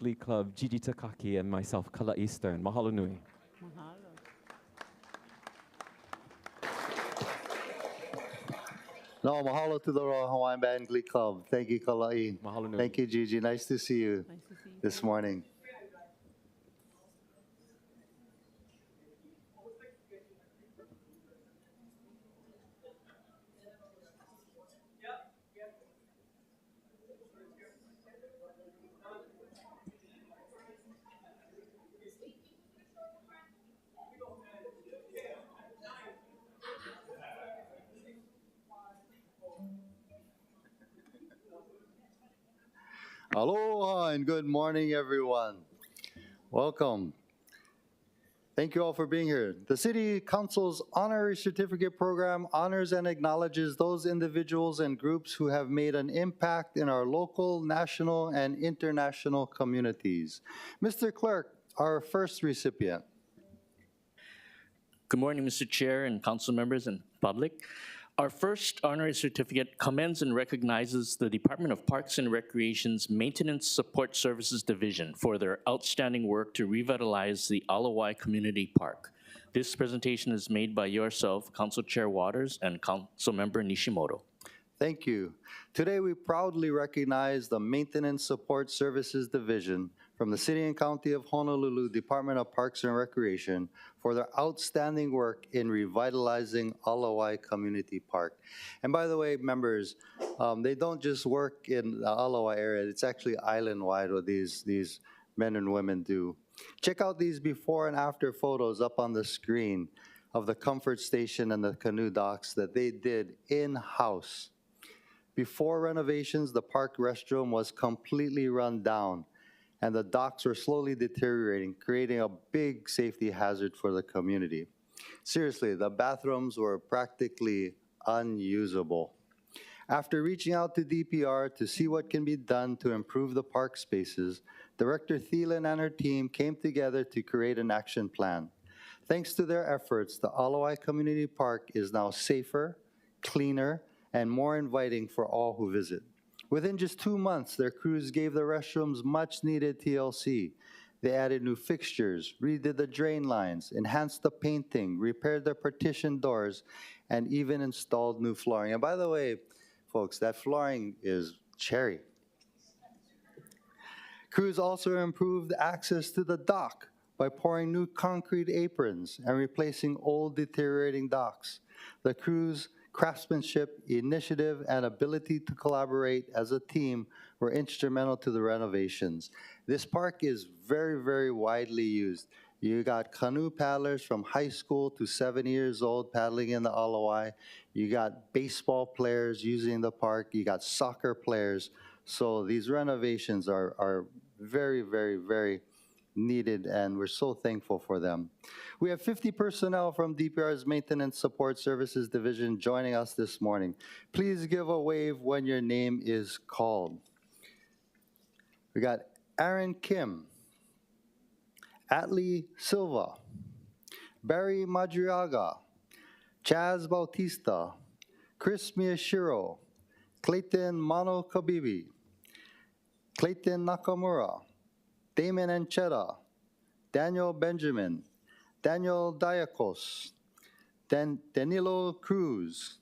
Glee Club, Gigi Takaki, and myself, Kalai Stern. Mahalo nui. Mahalo. No, mahalo to the Royal Hawaiian Band Glee Club. Thank you, Kalai. Mahalo nui. Thank you, Gigi. Nice to see you Nice to see you. this morning. Aloha and good morning, everyone. Welcome. Thank you all for being here. The City Council's Honorary Certificate Program honors and acknowledges those individuals and groups who have made an impact in our local, national, and international communities. Mr. Clerk, our first recipient. Good morning, Mr. Chair and council members and public. Our first honorary certificate commends and recognizes the Department of Parks and Recreation's Maintenance Support Services Division for their outstanding work to revitalize the Alawai Community Park. This presentation is made by yourself, Council Chair Waters, and Councilmember Nishimoto. Thank you. Today we proudly recognize the Maintenance Support Services Division from the City and County of Honolulu Department of Parks and Recreation for their outstanding work in revitalizing Alawai Community Park. And by the way, members, they don't just work in the Alawai area, it's actually island-wide what these men and women do. Check out these before and after photos up on the screen of the comfort station and the canoe docks that they did in-house. Before renovations, the park restroom was completely run down, and the docks were slowly deteriorating, creating a big safety hazard for the community. Seriously, the bathrooms were practically unusable. After reaching out to DPR to see what can be done to improve the park spaces, Director Thielen and her team came together to create an action plan. Thanks to their efforts, the Alawai Community Park is now safer, cleaner, and more inviting for all who visit. Within just 2 months, their crews gave the restrooms much-needed TLC. They added new fixtures, redid the drain lines, enhanced the painting, repaired the partition doors, and even installed new flooring. And by the way, folks, that flooring is cherry. Crews also improved access to the dock by pouring new concrete aprons and replacing old deteriorating docks. The crews' craftsmanship, initiative, and ability to collaborate as a team were instrumental to the renovations. This park is very, very widely used. You got canoe paddlers from high school to 7 years old paddling in the Alawai. You got baseball players using the park. You got soccer players. So these renovations are very, very, very needed, and we're so thankful for them. We have 50 personnel from DPR's Maintenance Support Services Division joining us this morning. Please give a wave when your name is called. We got Aaron Kim, Atlee Silva, Barry Madriaga, Chaz Bautista, Chris Miyashiro, Clayton Mano Kabibi, Clayton Nakamura, Damon Ancheta, Daniel Benjamin, Daniel Diakos, Danilo Cruz,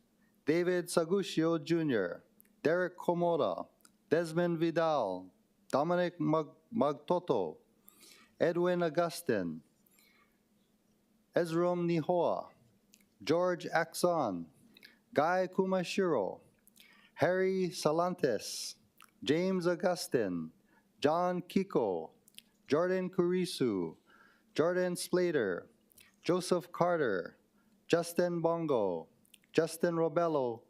David Saguscio Jr., Derek Komoda, Desmond Vidal, Dominic Magtoto, Edwin Augustin, Ezrom Nihoa, George Axon, Guy Kumashiro, Harry Salantes, James Augustin, John Kiko, Jordan Kurisu, Jordan Splater, Joseph Carter, Justin Bongo, Justin Robello,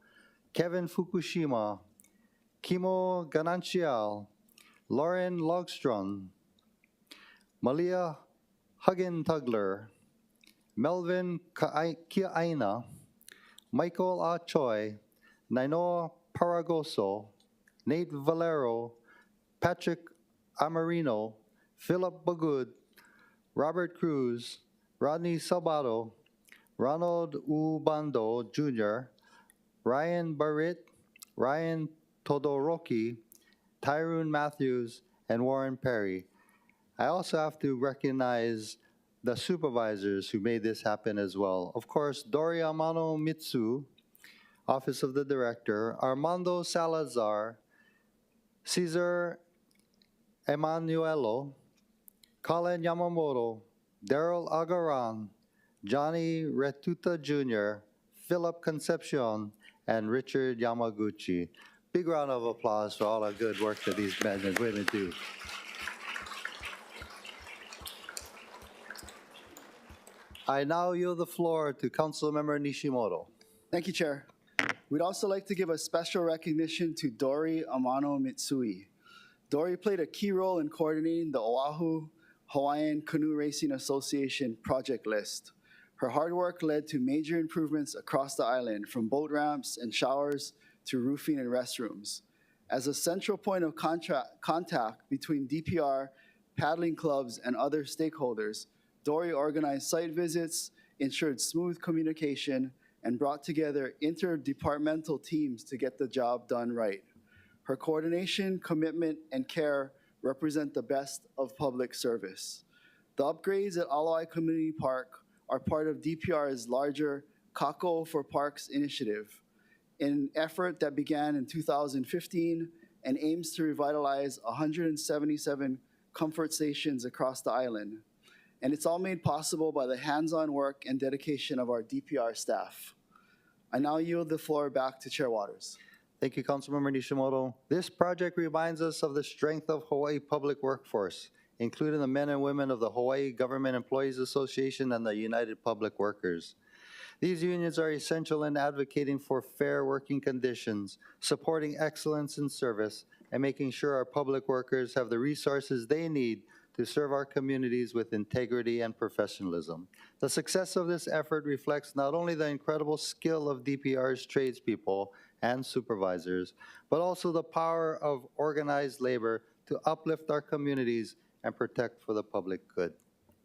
Kevin Fukushima, Kimo Ganancial, Lauren Logstrom, Malia Huggin-Tugler, Melvin Kiaina, Michael A. Choi, Nainoa Paragoso, Nate Valero, Patrick Amarino, Philip Bagud, Robert Cruz, Rodney Sabato, Ronald Ubando Jr., Ryan Barrett, Ryan Todoroki, Tyrone Matthews, and Warren Perry. I also have to recognize the supervisors who made this happen as well. Of course, Dori Amano Mitsu, Office of the Director, Armando Salazar, Cesar Emanuelo, Colin Yamamoto, Daryl Agaran, Johnny Retuta Jr., Philip Concepcion, and Richard Yamaguchi. Big round of applause for all the good work that these men and women do. I now yield the floor to Councilmember Nishimoto. Thank you, Chair. We'd also like to give a special recognition to Dori Amano Mitsui. Dori played a key role in coordinating the Oahu Hawaiian Canoe Racing Association project list. Her hard work led to major improvements across the island, from boat ramps and showers to roofing and restrooms. As a central point of contact between DPR, paddling clubs, and other stakeholders, Dori organized site visits, ensured smooth communication, and brought together interdepartmental teams to get the job done right. Her coordination, commitment, and care represent the best of public service. The upgrades at Alawai Community Park are part of DPR's larger Kako for Parks initiative, an effort that began in 2015 and aims to revitalize 177 comfort stations across the island. And it's all made possible by the hands-on work and dedication of our DPR staff. I now yield the floor back to Chair Waters. Thank you, Councilmember Nishimoto. This project reminds us of the strength of Hawaii public workforce, including the men and women of the Hawaii Government Employees Association and the United Public Workers. These unions are essential in advocating for fair working conditions, supporting excellence in service, and making sure our public workers have the resources they need to serve our communities with integrity and professionalism. The success of this effort reflects not only the incredible skill of DPR's tradespeople and supervisors, but also the power of organized labor to uplift our communities and protect for the public good.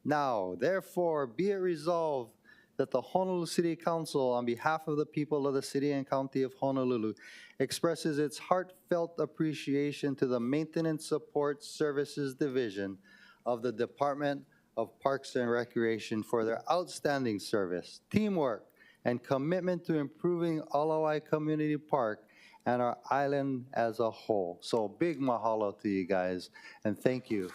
Now, therefore, be it resolved that the Honolulu City Council, on behalf of the people of the City and County of Honolulu, expresses its heartfelt appreciation to the Maintenance Support Services Division of the Department of Parks and Recreation for their outstanding service, teamwork, and commitment to improving Alawai Community Park and our island as a whole. So big mahalo to you guys, and thank you.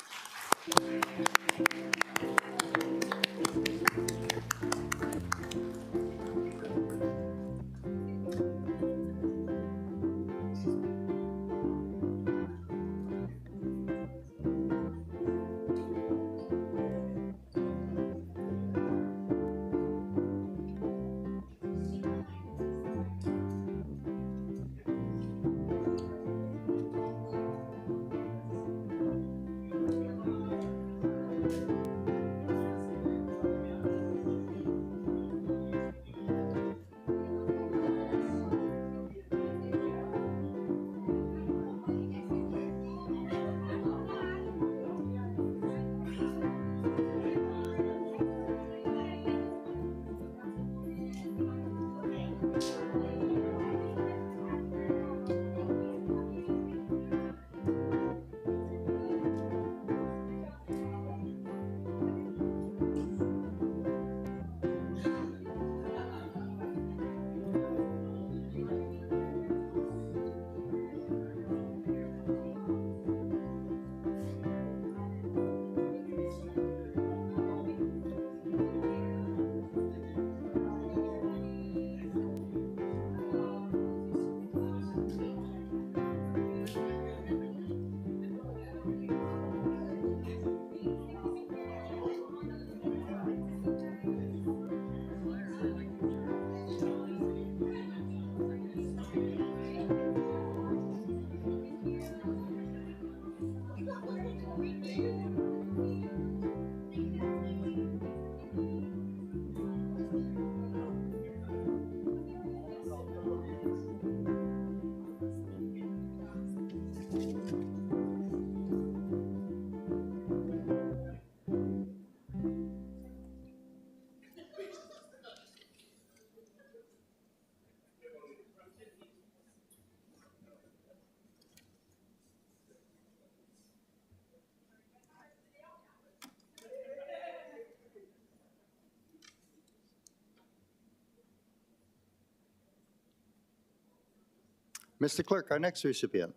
Mr. Clerk, our next recipient.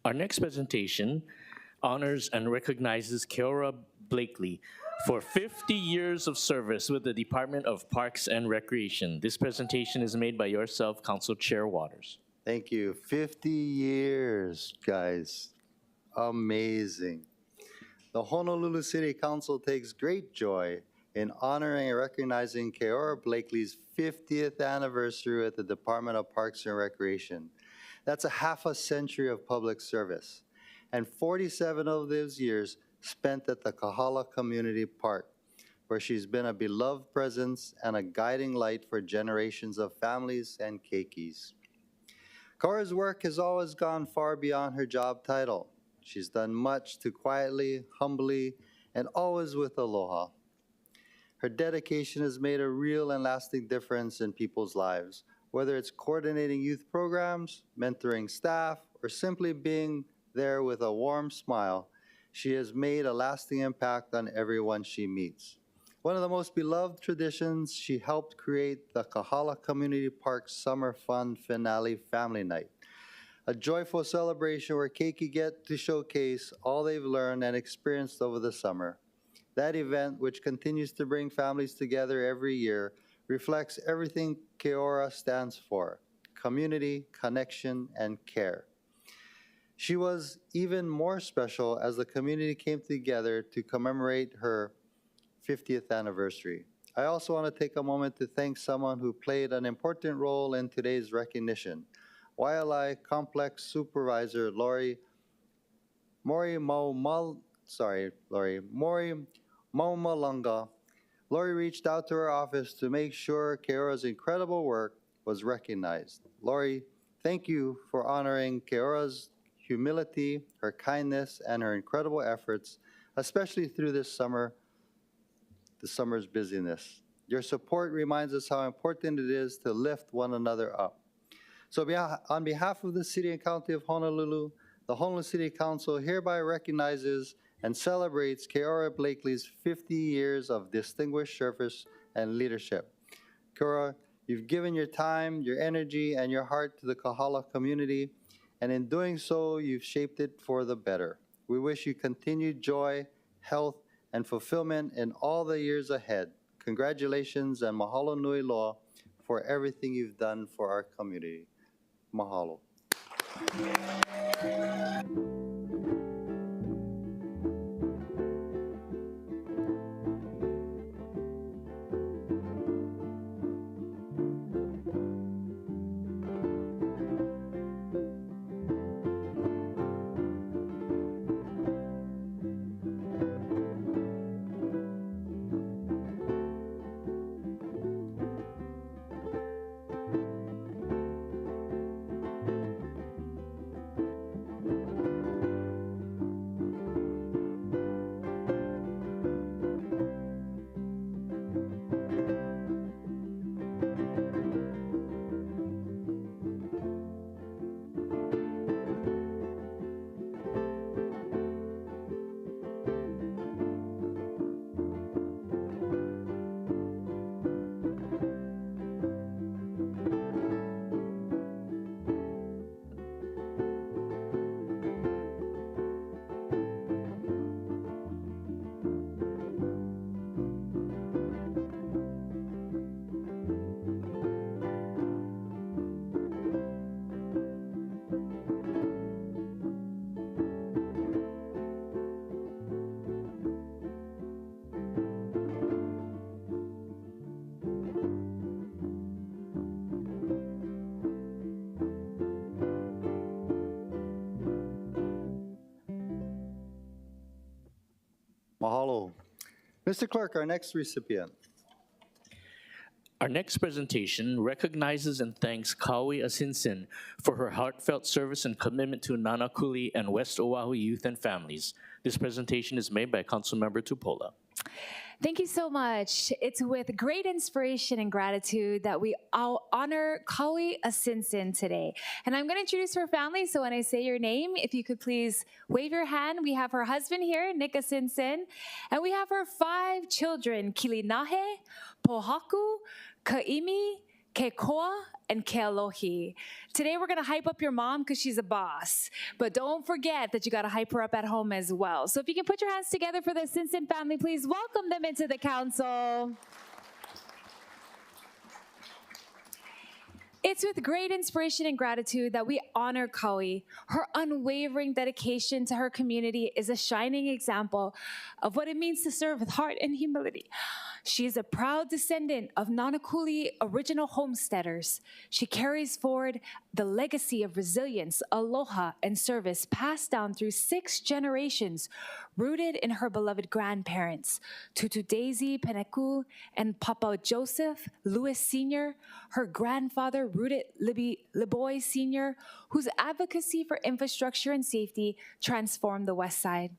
Our next presentation honors and recognizes Keora Blakeley for 50 years of service with the Department of Parks and Recreation. This presentation is made by yourself, Council Chair Waters. Thank you. 50 years, guys. Amazing. The Honolulu City Council takes great joy in honoring and recognizing Keora Blakeley's 50th anniversary at the Department of Parks and Recreation. That's a half a century of public service, and 47 of those years spent at the Kahala Community Park, where she's been a beloved presence and a guiding light for generations of families and keikis. Keora's work has always gone far beyond her job title. She's done much to quietly, humbly, and always with aloha. Her dedication has made a real and lasting difference in people's lives, whether it's coordinating youth programs, mentoring staff, or simply being there with a warm smile. She has made a lasting impact on everyone she meets. One of the most beloved traditions, she helped create the Kahala Community Park Summer Fun Finale Family Night, a joyful celebration where keiki get to showcase all they've learned and experienced over the summer. That event, which continues to bring families together every year, reflects everything Keora stands for: community, connection, and care. She was even more special as the community came together to commemorate her 50th anniversary. I also want to take a moment to thank someone who played an important role in today's recognition: Waialae Complex Supervisor Lori Maumalanga. Lori reached out to her office to make sure Keora's incredible work was recognized. Lori, thank you for honoring Keora's humility, her kindness, and her incredible efforts, especially through the summer's busyness. Your support reminds us how important it is to lift one another up. So on behalf of the City and County of Honolulu, the Honolulu City Council hereby recognizes and celebrates Keora Blakeley's 50 years of distinguished service and leadership. Keora, you've given your time, your energy, and your heart to the Kahala community, and in doing so, you've shaped it for the better. We wish you continued joy, health, and fulfillment in all the years ahead. Congratulations and mahalo nui loa for everything you've done for our community. Mahalo. Mahalo. Mr. Clerk, our next recipient. Our next presentation recognizes and thanks Kaui Asinsin for her heartfelt service and commitment to Nānākuli and West Oahu youth and families. This presentation is made by Councilmember Tupola. Thank you so much. It's with great inspiration and gratitude that we all honor Kaui Asinsin today. And I'm going to introduce her family, so when I say your name, if you could please wave your hand. We have her husband here, Nick Asinsin, and we have her 5 children, Kilinahe, Pohaku, Kaimi, Kekoa and Kealohi. Today we're gonna hype up your mom because she's a boss, but don't forget that you gotta hype her up at home as well. So if you can put your hands together for the Asinsin family, please welcome them into the council. It's with great inspiration and gratitude that we honor Kaui. Her unwavering dedication to her community is a shining example of what it means to serve with heart and humility. She is a proud descendant of Nānākuli original homesteaders. She carries forward the legacy of resilience, aloha, and service passed down through 6 generations, rooted in her beloved grandparents, Tutu Daisy Peneku and Papa Joseph Lewis Sr., her grandfather, Rooted Liboy Sr., whose advocacy for infrastructure and safety transformed the West Side.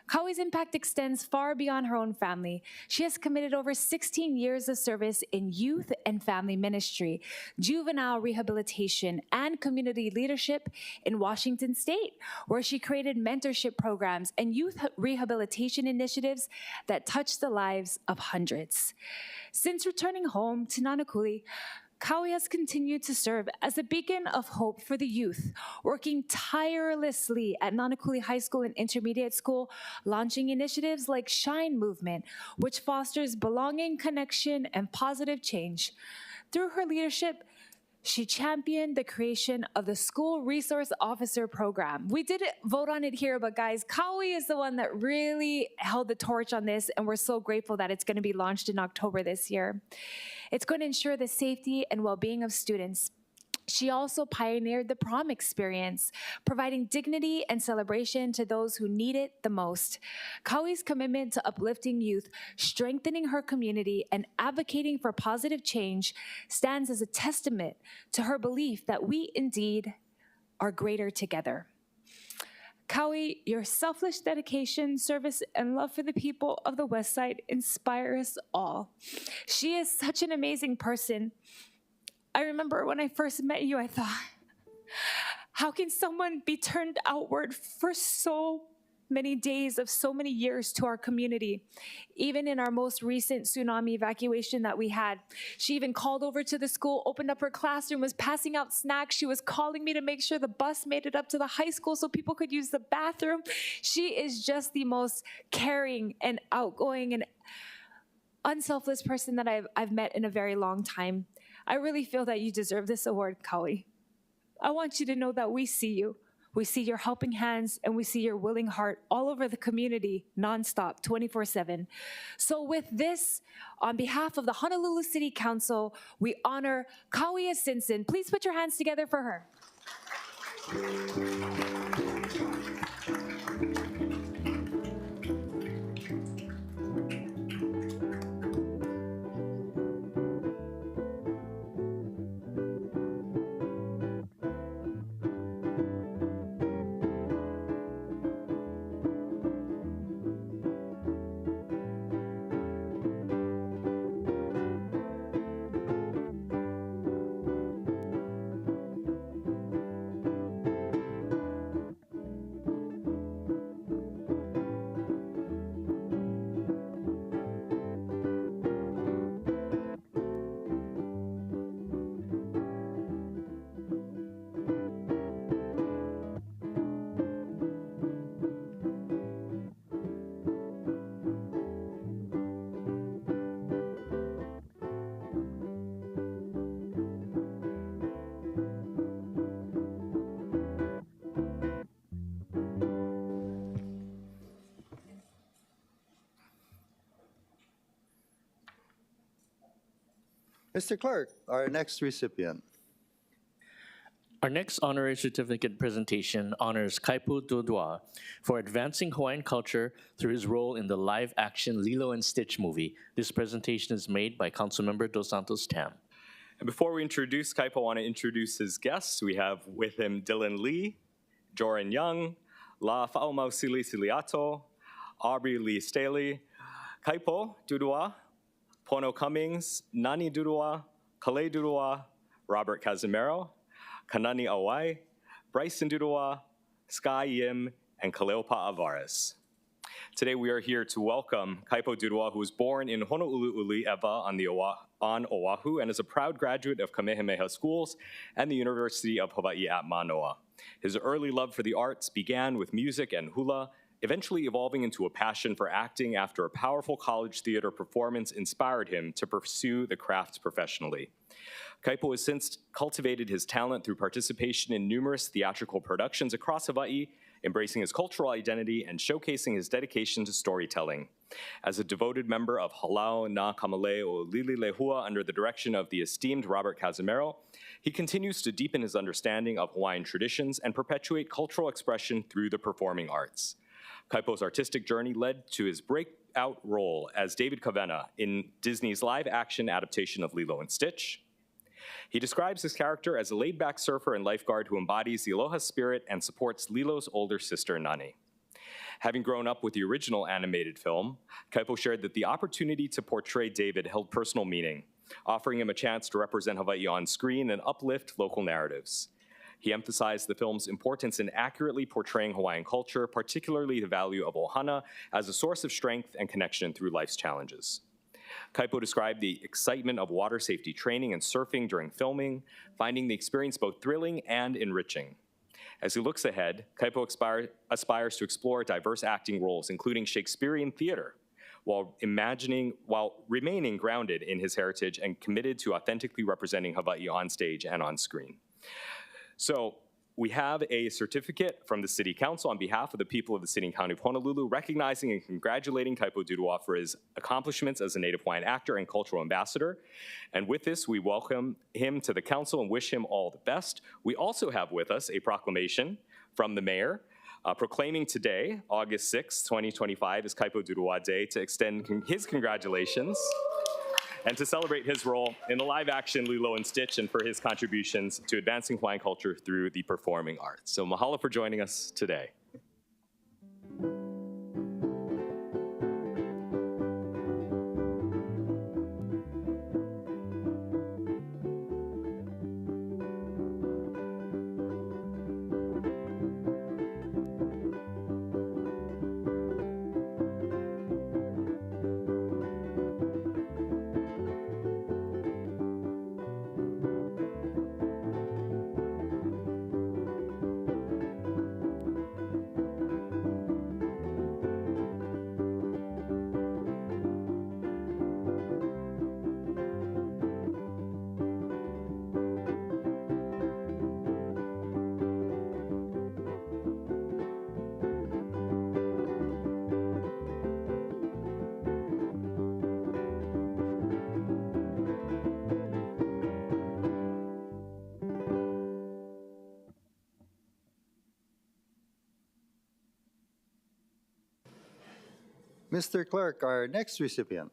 Kaui's impact extends far beyond her own family. She has committed over 16 years of service in youth and family ministry, juvenile rehabilitation, and community leadership in Washington State, where she created mentorship programs and youth rehabilitation initiatives that touched the lives of hundreds. Since returning home to Nānākuli, Kaui has continued to serve as a beacon of hope for the youth, working tirelessly at Nānākuli High School and Intermediate School, launching initiatives like Shine Movement, which fosters belonging, connection, and positive change. Through her leadership, she championed the creation of the School Resource Officer Program. We did vote on it here, but guys, Kaui is the one that really held the torch on this, and we're so grateful that it's going to be launched in October this year. It's going to ensure the safety and well-being of students. She also pioneered the prom experience, providing dignity and celebration to those who need it the most. Kaui's commitment to uplifting youth, strengthening her community, and advocating for positive change stands as a testament to her belief that we indeed are greater together. Kaui, your selfless dedication, service, and love for the people of the West Side inspire us all. She is such an amazing person. I remember when I first met you, I thought, how can someone be turned outward for so many days of so many years to our community? Even in our most recent tsunami evacuation that we had, she even called over to the school, opened up her classroom, was passing out snacks. She was calling me to make sure the bus made it up to the high school so people could use the bathroom. She is just the most caring and outgoing and unselfless person that I've met in a very long time. I really feel that you deserve this award, Kaui. I want you to know that we see you. We see your helping hands and we see your willing heart all over the community, nonstop, 24/7. So with this, on behalf of the Honolulu City Council, we honor Kaui Asinsin. Please put your hands together for her. Mr. Clerk, our next recipient. Our next honorary certificate presentation honors Kaipo Dudoit for advancing Hawaiian culture through his role in the live-action Lilo and Stitch movie. This presentation is made by Councilmember Dos Santos-Tam. And before we introduce Kaipo, I want to introduce his guests. We have with him Dylan Lee, Joran Young, La Fa'omausili Siliato, Aubrey Lee Staley, Kaipo Dudoit, Pono Cummings, Nani Dudoit, Kale Dudoit, Robert Casimiro, Kanani Awai, Bryson Dudoit, Sky Yim, and Kaleopa Alvarez. Today we are here to welcome Kaipo Dudoit, who was born in Honolulu, on Oahu, and is a proud graduate of Kamehameha Schools and the University of Hawaii at Manoa. His early love for the arts began with music and hula, eventually evolving into a passion for acting after a powerful college theater performance inspired him to pursue the craft professionally. Kaipo has since cultivated his talent through participation in numerous theatrical productions across Hawaii, embracing his cultural identity and showcasing his dedication to storytelling. As a devoted member of Halau Nā Kamale o Lili Lehua under the direction of the esteemed Robert Casimiro, he continues to deepen his understanding of Hawaiian traditions and perpetuate cultural expression through the performing arts. Kaipo's artistic journey led to his breakout role as David Kavena in Disney's live-action adaptation of Lilo and Stitch. He describes his character as a laid-back surfer and lifeguard who embodies the aloha spirit and supports Lilo's older sister, Nani. Having grown up with the original animated film, Kaipo shared that the opportunity to portray David held personal meaning, offering him a chance to represent Hawaii on screen and uplift local narratives. He emphasized the film's importance in accurately portraying Hawaiian culture, particularly the value of ohana as a source of strength and connection through life's challenges. Kaipo described the excitement of water safety training and surfing during filming, finding the experience both thrilling and enriching. As he looks ahead, Kaipo aspires to explore diverse acting roles, including Shakespearean theater, while remaining grounded in his heritage and committed to authentically representing Hawaii on stage and on screen. So we have a certificate from the City Council on behalf of the people of the City and County of Honolulu, recognizing and congratulating Kaipo Dudoit for his accomplishments as a Native Hawaiian actor and cultural ambassador. And with this, we welcome him to the council and wish him all the best. We also have with us a proclamation from the mayor proclaiming today, August 6, 2025, is Kaipo Dudoit Day, to extend his congratulations and to celebrate his role in the live-action Lilo and Stitch and for his contributions to advancing Hawaiian culture through the performing arts. So mahalo for joining us today. Mr. Clerk, our next recipient.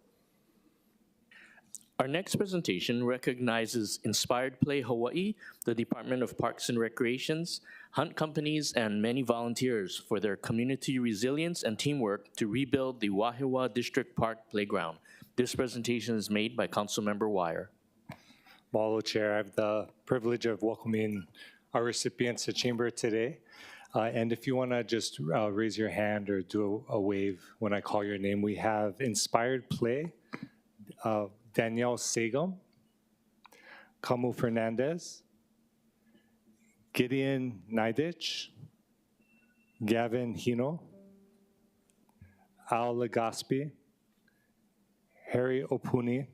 Our next presentation recognizes Inspired Play Hawaii, the Department of Parks and Recreations, hunt companies, and many volunteers for their community resilience and teamwork to rebuild the Wahiawa District Park Playground. This presentation is made by Councilmember Wire. Mahalo, Chair. I have the privilege of welcoming our recipients to Chamber today. And if you want to just raise your hand or do a wave when I call your name, we have Inspired Play, Danielle Sagum, Kamu Fernandez, Gideon Nidich, Gavin Hino, Al Legaspi, Harry Opunui,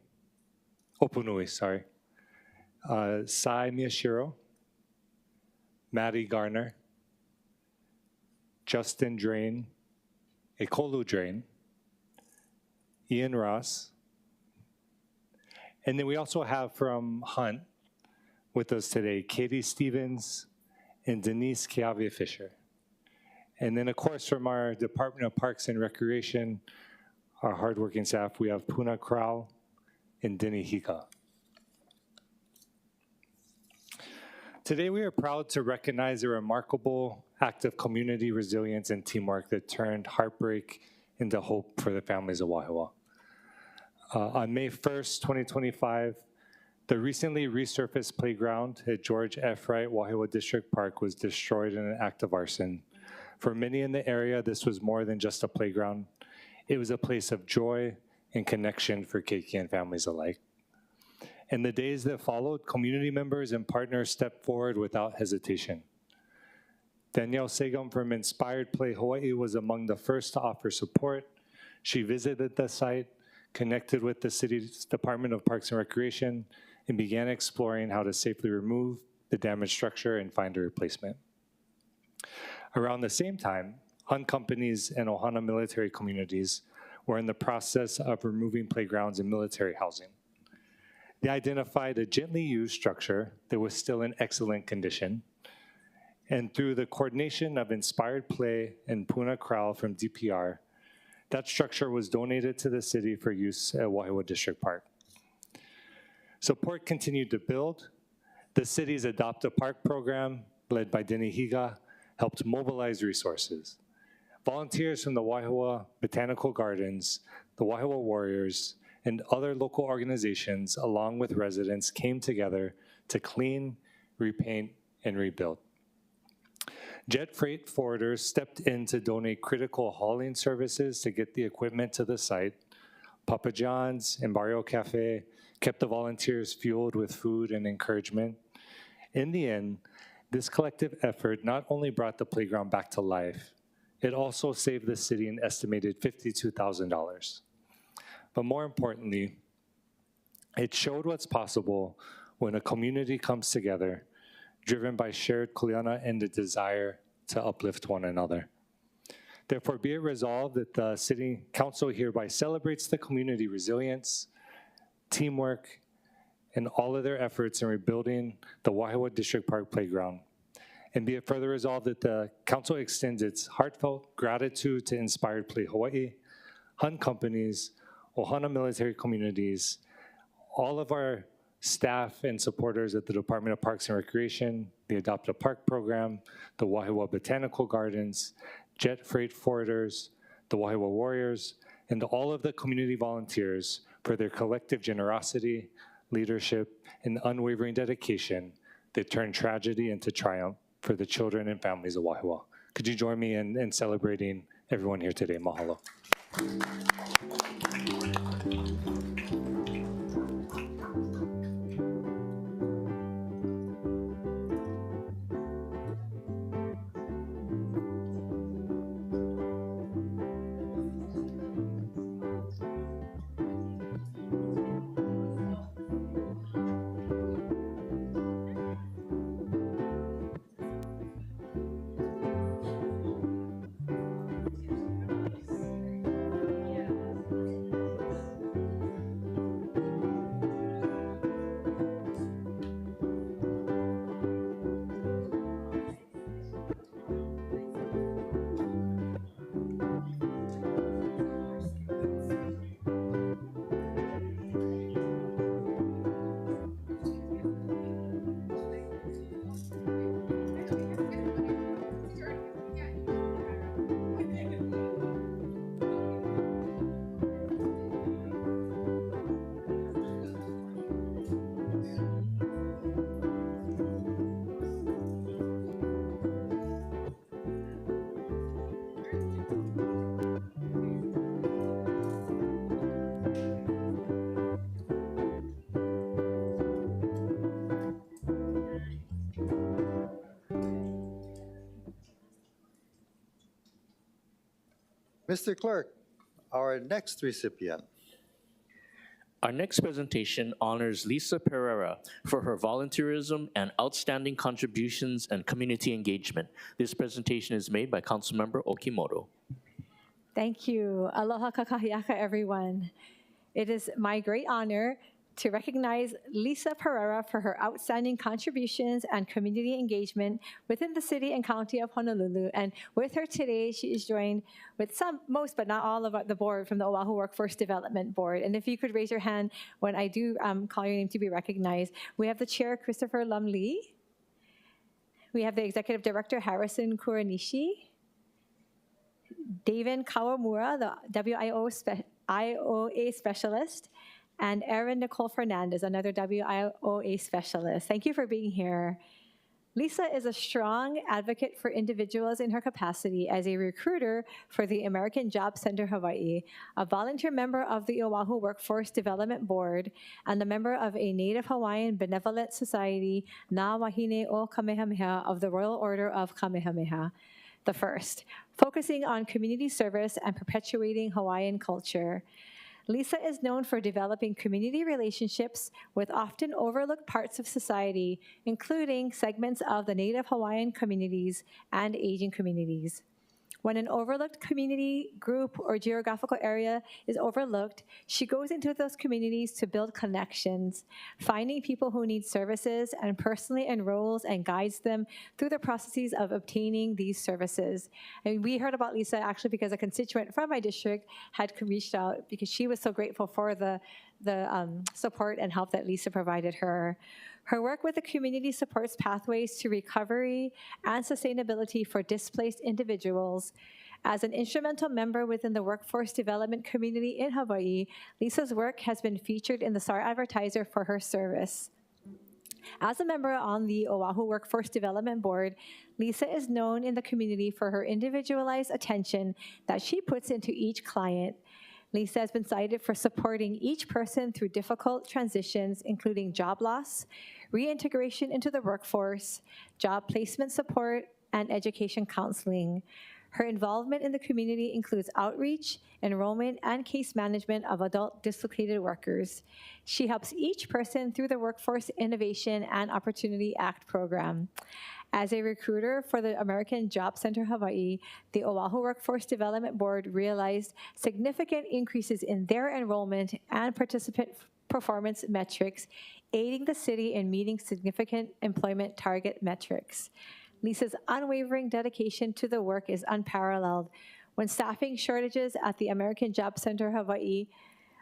Sai Miyashiro, Maddie Garner, Justin Drain, Ekolu Drain, Ian Ross, and then we also have from Hunt with us today, Katie Stevens and Denise Kiavia Fisher. And then of course from our Department of Parks and Recreation, our hardworking staff, we have Puna Krau and Denny Hika. Today we are proud to recognize a remarkable act of community resilience and teamwork that turned heartbreak into hope for the families of Wahiawa. On May 1st, 2025, the recently resurfaced playground at George F. Wright Wahiawa District Park was destroyed in an act of arson For many in the area, this was more than just a playground. It was a place of joy and connection for Keiki families alike. In the days that followed, community members and partners stepped forward without hesitation. Danielle Sagum from Inspired Play Hawaii was among the first to offer support. She visited the site, connected with the city's Department of Parks and Recreation, and began exploring how to safely remove the damaged structure and find a replacement. Around the same time, Hunt companies and Ohana military communities were in the process of removing playgrounds and military housing. They identified a gently used structure that was still in excellent condition, and through the coordination of Inspired Play and Puna Crowell from DPR, that structure was donated to the city for use at Wahiawa District Park. Support continued to build. The city's Adopt a Park program, led by Denny Higa, helped mobilize resources. Volunteers from the Wahiawa Botanical Gardens, the Wahiawa Warriors, and other local organizations, along with residents, came together to clean, repaint, and rebuild. Jet freight forwarders stepped in to donate critical hauling services to get the equipment to the site. Papa John's and Barrio Cafe kept the volunteers fueled with food and encouragement. In the end, this collective effort not only brought the playground back to life, it also saved the city an estimated $52,000. But more importantly, it showed what's possible when a community comes together, driven by shared kuleana and the desire to uplift one another. Therefore, be it resolved that the City Council hereby celebrates the community resilience, teamwork, and all of their efforts in rebuilding the Wahiawa District Park Playground. And be it further resolved that the Council extends its heartfelt gratitude to Inspired Play Hawaii, Hunt companies, Ohana military communities, all of our staff and supporters at the Department of Parks and Recreation, the Adopt a Park program, the Wahiawa Botanical Gardens, jet freight forwarders, the Wahiawa Warriors, and all of the community volunteers for their collective generosity, leadership, and unwavering dedication that turned tragedy into triumph for the children and families of Wahiawa. Could you join me in celebrating everyone here today? Mahalo. Mr. Clerk, our next recipient. Our next presentation honors Lisa Pereira for her volunteerism and outstanding contributions and community engagement. This presentation is made by Councilmember Okimoto. Thank you. Aloha kakahiaka, everyone. It is my great honor to recognize Lisa Pereira for her outstanding contributions and community engagement within the city and county of Honolulu. And with her today, she is joined with most but not all of the board from the Oahu Workforce Development Board. And if you could raise your hand when I do call your name to be recognized. We have the chair, Christopher Lumley. We have the executive director, Harrison Kuranishi. David Kawamura, the WIOA specialist, and Erin Nicole Fernandez, another WIOA specialist. Thank you for being here. Lisa is a strong advocate for individuals in her capacity as a recruiter for the American Job Center Hawaii, a volunteer member of the Oahu Workforce Development Board, and a member of a Native Hawaiian Benevolent Society, Nā Wahine o Kamehameha of the Royal Order of Kamehameha the First, focusing on community service and perpetuating Hawaiian culture. Lisa is known for developing community relationships with often overlooked parts of society, including segments of the Native Hawaiian communities and Asian communities. When an overlooked community, group, or geographical area is overlooked, she goes into those communities to build connections, finding people who need services, and personally enrolls and guides them through the processes of obtaining these services. And we heard about Lisa actually because a constituent from my district had reached out because she was so grateful for the support and help that Lisa provided her. Her work with the community supports pathways to recovery and sustainability for displaced individuals. As an instrumental member within the workforce development community in Hawaii, Lisa's work has been featured in the Star Advertiser for her service. As a member on the Oahu Workforce Development Board, Lisa is known in the community for her individualized attention that she puts into each client. Lisa has been cited for supporting each person through difficult transitions, including job loss, reintegration into the workforce, job placement support, and education counseling. Her involvement in the community includes outreach, enrollment, and case management of adult dislocated workers. She helps each person through the Workforce Innovation and Opportunity Act program. As a recruiter for the American Job Center Hawaii, the Oahu Workforce Development Board realized significant increases in their enrollment and participant performance metrics, aiding the city in meeting significant employment target metrics. Lisa's unwavering dedication to the work is unparalleled. When staffing shortages at the American Job Center Hawaii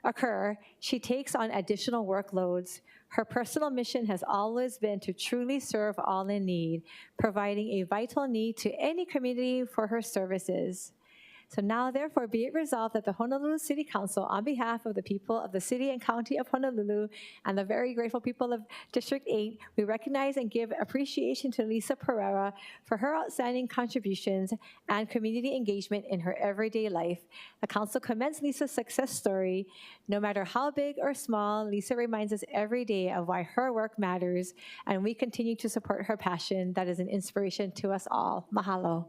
occur, she takes on additional workloads. Her personal mission has always been to truly serve all in need, providing a vital need to any community for her services. So now, therefore, be it resolved that the Honolulu City Council, on behalf of the people of the City and County of Honolulu and the very grateful people of District 8, we recognize and give appreciation to Lisa Pereira for her outstanding contributions and community engagement in her everyday life. The Council commends Lisa's success story. No matter how big or small, Lisa reminds us every day of why her work matters, and we continue to support her passion that is an inspiration to us all. Mahalo.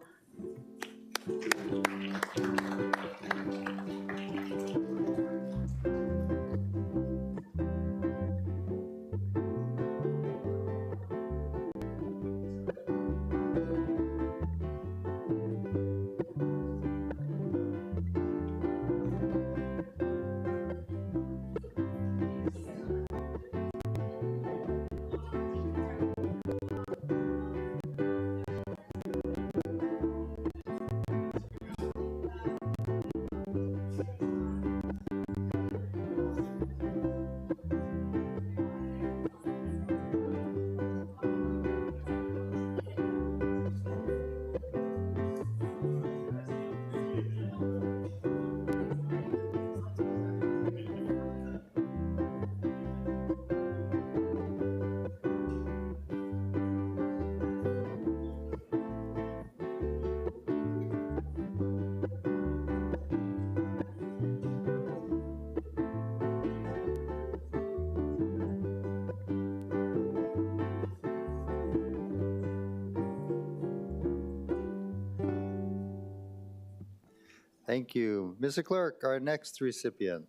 Thank you. Mr. Clerk, our next recipient.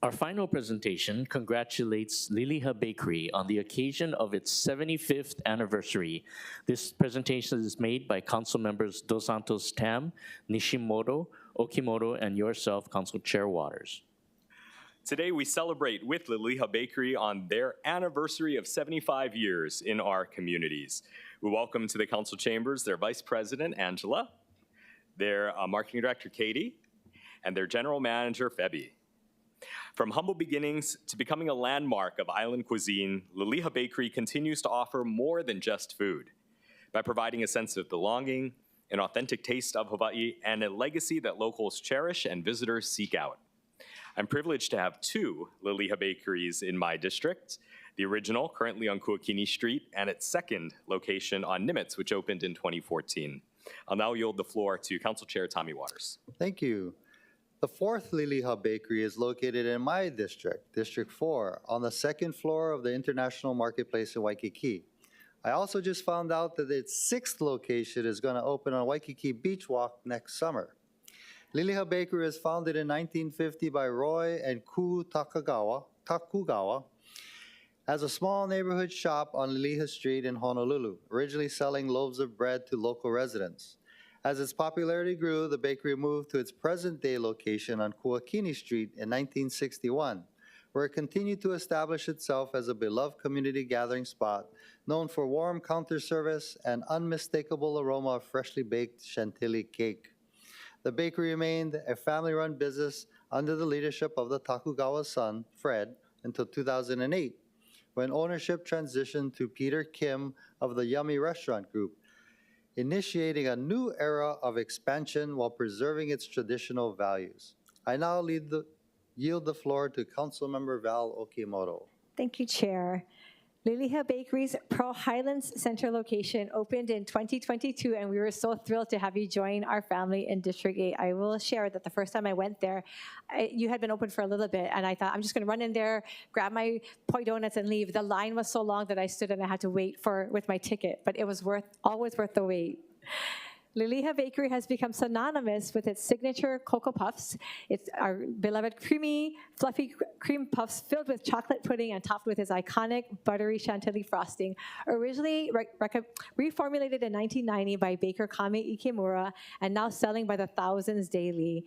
Our final presentation congratulates Liliha Bakery on the occasion of its 75th anniversary. This presentation is made by Council members Dos Santos-Tam, Nishimoto, Okimoto, and yourself, Council Chair Waters. Today we celebrate with Liliha Bakery on their anniversary of 75 years in our communities. We welcome to the council chambers their Vice President, Angela, their Marketing Director, Katie, and their General Manager, Febby. From humble beginnings to becoming a landmark of island cuisine, Liliha Bakery continues to offer more than just food by providing a sense of belonging, an authentic taste of Hawaii, and a legacy that locals cherish and visitors seek out. I'm privileged to have two Liliha Bakeries in my district, The original, currently on Kuakini Street, and its second location on Nimitz, which opened in 2014. I'll now yield the floor to Council Chair Tommy Waters. Thank you. The fourth Liliha Bakery is located in my district, District 4, on the second floor of the International Marketplace in Waikiki. I also just found out that its sixth location is going to open on Waikiki Beach Walk next summer. Liliha Bakery was founded in 1950 by Roy and Ku Takugawa as a small neighborhood shop on Liliha Street in Honolulu, originally selling loaves of bread to local residents. As its popularity grew, the bakery moved to its present-day location on Kuakini Street in 1961, where it continued to establish itself as a beloved community gathering spot known for warm counter service and unmistakable aroma of freshly baked chantilly cake. The bakery remained a family-run business under the leadership of the Takugawa's son, Fred, until 2008, when ownership transitioned to Peter Kim of the Yummy Restaurant Group, initiating a new era of expansion while preserving its traditional values. I now yield the floor to Councilmember Val Okimoto. Thank you, Chair. Liliha Bakery's Pearl Highlands Center location opened in 2022, and we were so thrilled to have you join our family in District 8. I will share that the first time I went there, you had been open for a little bit, and I thought, I'm just going to run in there, grab my poi donuts, and leave. The line was so long that I stood and I had to wait with my ticket, but it was always worth the wait. Liliha Bakery has become synonymous with its signature Cocoa Puffs. It's our beloved creamy, fluffy cream puffs filled with chocolate pudding and topped with its iconic buttery chantilly frosting. Originally reformulated in 1990 by baker Kame Ikemura and now selling by the thousands daily.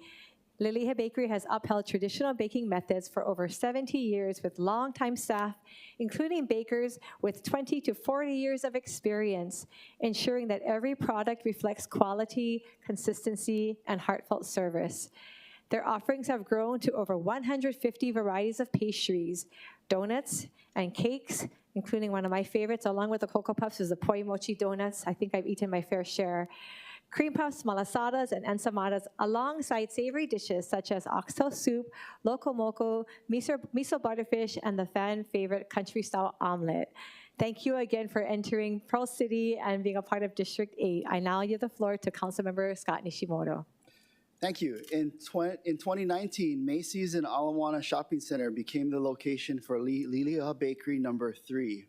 Liliha Bakery has upheld traditional baking methods for over 70 years with longtime staff, including bakers with 20 to 40 years of experience, ensuring that every product reflects quality, consistency, and heartfelt service. Their offerings have grown to over 150 varieties of pastries, donuts, and cakes, including one of my favorites, along with the Cocoa Puffs, is the Poi Mochi donuts. I think I've eaten my fair share. Cream puffs, malasadas, and ensamadas, alongside savory dishes such as oxtail soup, loco moco, miso butterfish, and the fan favorite country-style omelet. Thank you again for entering Pearl City and being a part of District 8. I now yield the floor to Councilmember Scott Nishimoto. Thank you. In 2019, Macy's and Ala Moana Shopping Center became the location for Liliha Bakery number 3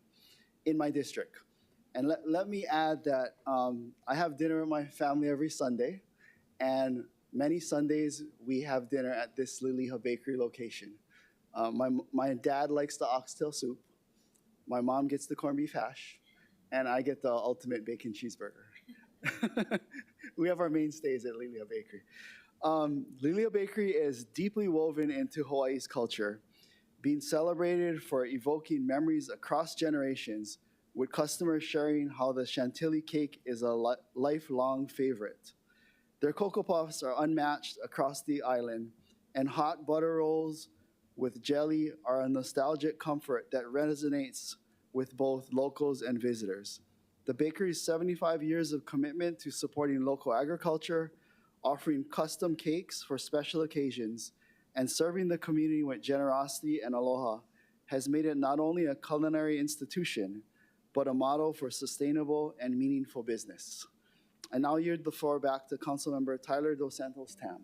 in my district. And let me add that I have dinner with my family every Sunday, and many Sundays we have dinner at this Liliha Bakery location. My dad likes the oxtail soup, my mom gets the corned beef hash, and I get the ultimate bacon cheeseburger. We have our mainstays at Liliha Bakery. Liliha Bakery is deeply woven into Hawaii's culture, being celebrated for evoking memories across generations, with customers sharing how the chantilly cake is a lifelong favorite. Their Cocoa Puffs are unmatched across the island, and hot butter rolls with jelly are a nostalgic comfort that resonates with both locals and visitors. The bakery's 75 years of commitment to supporting local agriculture, offering custom cakes for special occasions, and serving the community with generosity and aloha has made it not only a culinary institution, but a model for sustainable and meaningful business. I now yield the floor back to Councilmember Tyler Dos Santos-Tam.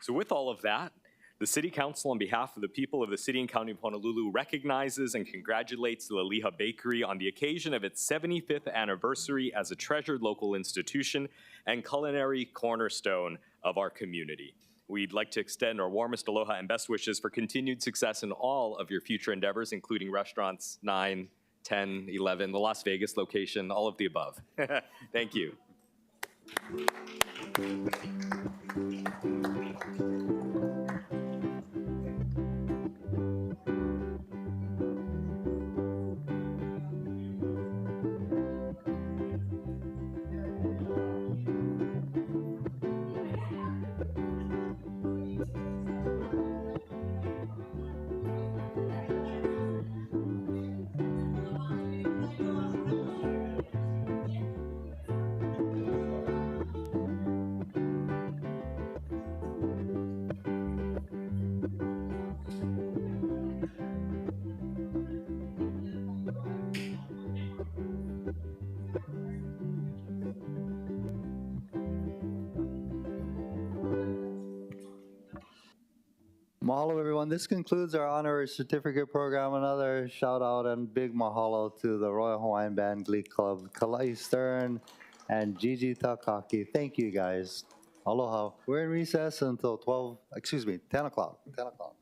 So with all of that, the City Council, on behalf of the people of the City and County of Honolulu, recognizes and congratulates the Liliha Bakery on the occasion of its 75th anniversary as a treasured local institution and culinary cornerstone of our community. We'd like to extend our warmest aloha and best wishes for continued success in all of your future endeavors, including restaurants 9, 10, 11, the Las Vegas location, all of the above. Thank you. Mahalo, everyone. This concludes our honorary certificate program. Another shout out and big mahalo to the Royal Hawaiian Band Glee Club, Kalai Stern and Gigi Takaki. Thank you, guys. Aloha. We're in recess until 10 o'clock. 10 o'clock.